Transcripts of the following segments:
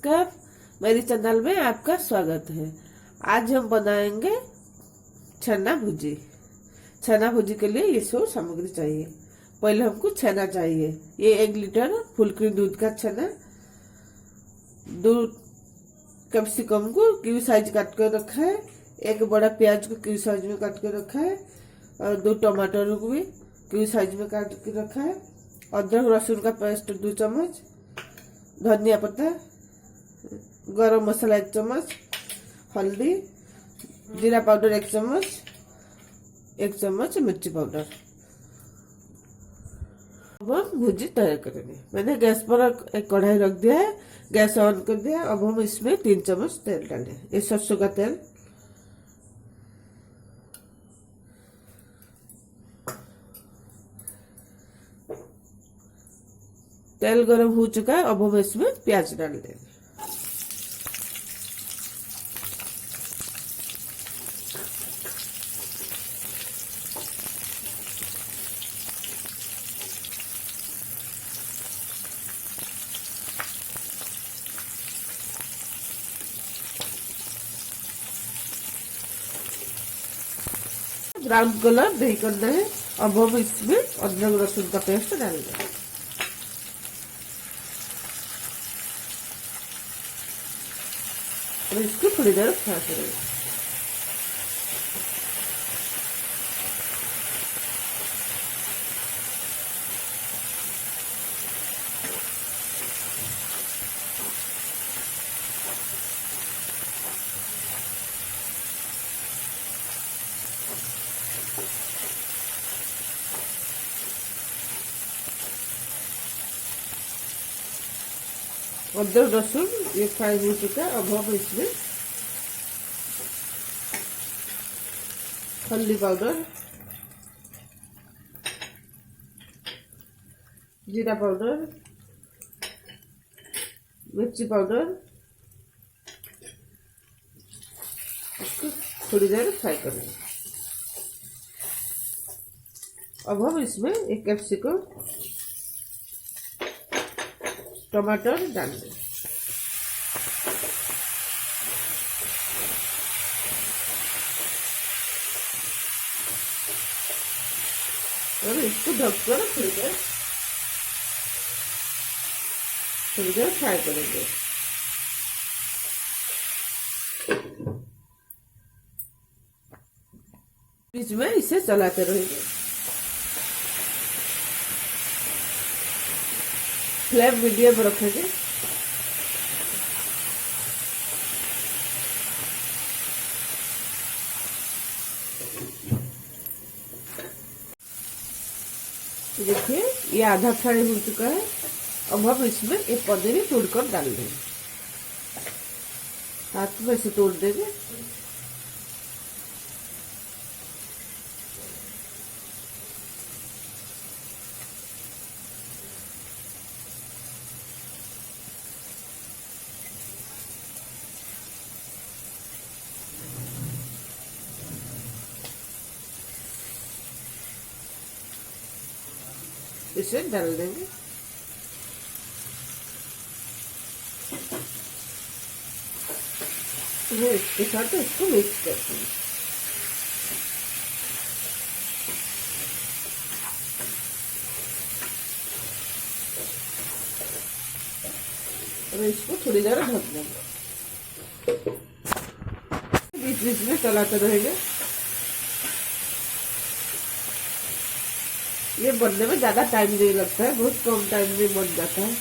नमस्कार, मेरी चैनल में आपका स्वागत है। आज हम बनाएंगे छेना भुजी। छेना भुजी के लिए ये सब सामग्री चाहिए। पहले हमको छेना चाहिए। ये 1 लीटर फुल क्रीम दूध का छेना। 2 कैप्सिकम को क्यूब साइज काट कर रखा है। 1 बड़ा प्याज को क्यूब साइज में काट कर रखा है और 2 टमाटर को भी क्यूब साइज में काट कर रखा है। अदरक लहसुन का पेस्ट 2 चम्मच, धनिया पत्ता, गरम मसाला 1 चम्मच, हल्दी, जीरा पाउडर 1 चम्मच, 1 चम्मच मिर्ची पाउडर। अब हम भुजी तैयार करेंगे। मैंने गैस पर एक कढ़ाई रख दिया है, गैस ऑन कर दिया। अब हम इसमें 3 चम्मच तेल डालें। ये सरसों का तेल। तेल गरम हो चुका है। अब हम इसमें प्याज डाल देंगे। ब्राउन कलर नहीं करना है। अब हम इसमें अदरक लहसुन का पेस्ट डाल देंगे और इसको थोड़ी देर फ्राई करेंगे। अदरक लहसुन ये फ्राई हो चुका है। अब हम इसमें हल्दी पाउडर, जीरा पाउडर, मिर्ची पाउडर, इसको थोड़ी देर फ्राई करेंगे। अब हम इसमें 1 कैप्सिकम, टमाटर डाल दें और इसको ढककर थोड़ी देर फ्राई करेंगे। बीच में इसे चलाते रहेंगे। फ्लेम मीडियम रखेंगे। देखिए ये आधा फ्राई हो चुका है। अब हम इसमें एक पनीर तोड़कर डाल देंगे। हाथ में से तोड़ देंगे। इसे डाल देंगे। वो इसके साथ इसको मिक्स कर देंगे। और इसको थोड़ी देर ढक देंगे। बीच बीच में चलाते रहेंगे। ये बनने में ज्यादा टाइम नहीं लगता है, बहुत कम टाइम में बन जाता है।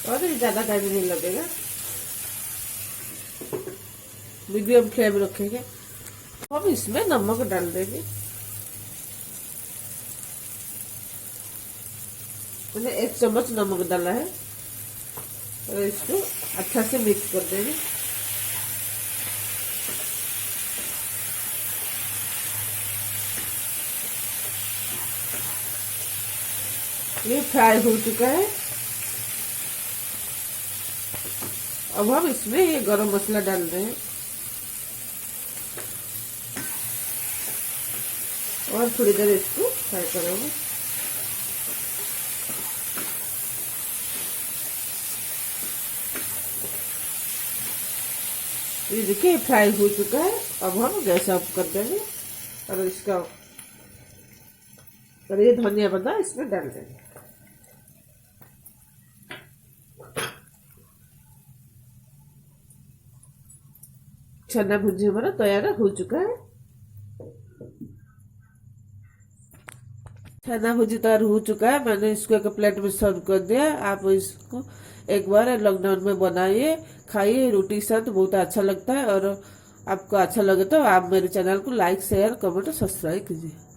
और ज्यादा टाइम नहीं लगेगा। मीडियम फ्लेम रखेंगे। अब इसमें नमक डाल देंगे। मैंने 1 चम्मच नमक डाला है और इसको अच्छा से मिक्स कर देंगे। ये फ्राई हो चुका है। अब हम इसमें ये गरम मसाला डाल रहे हैं और थोड़ी देर इसको फ्राई करेंगे। ये देखिए फ्राई हो चुका है। अब हम गैस ऑफ कर देंगे और इसका और ये धनिया पत्ता इसमें डाल देंगे। चना भुजी हमारा तैयार हो चुका है। चना भुजी तैयार हो चुका है। मैंने इसको एक प्लेट में सर्व कर दिया। आप इसको एक बार लॉकडाउन में बनाइए, खाइए, रोटी के साथ बहुत अच्छा लगता है। और आपको अच्छा लगे तो आप मेरे चैनल को लाइक, शेयर, कमेंट और सब्सक्राइब कीजिए।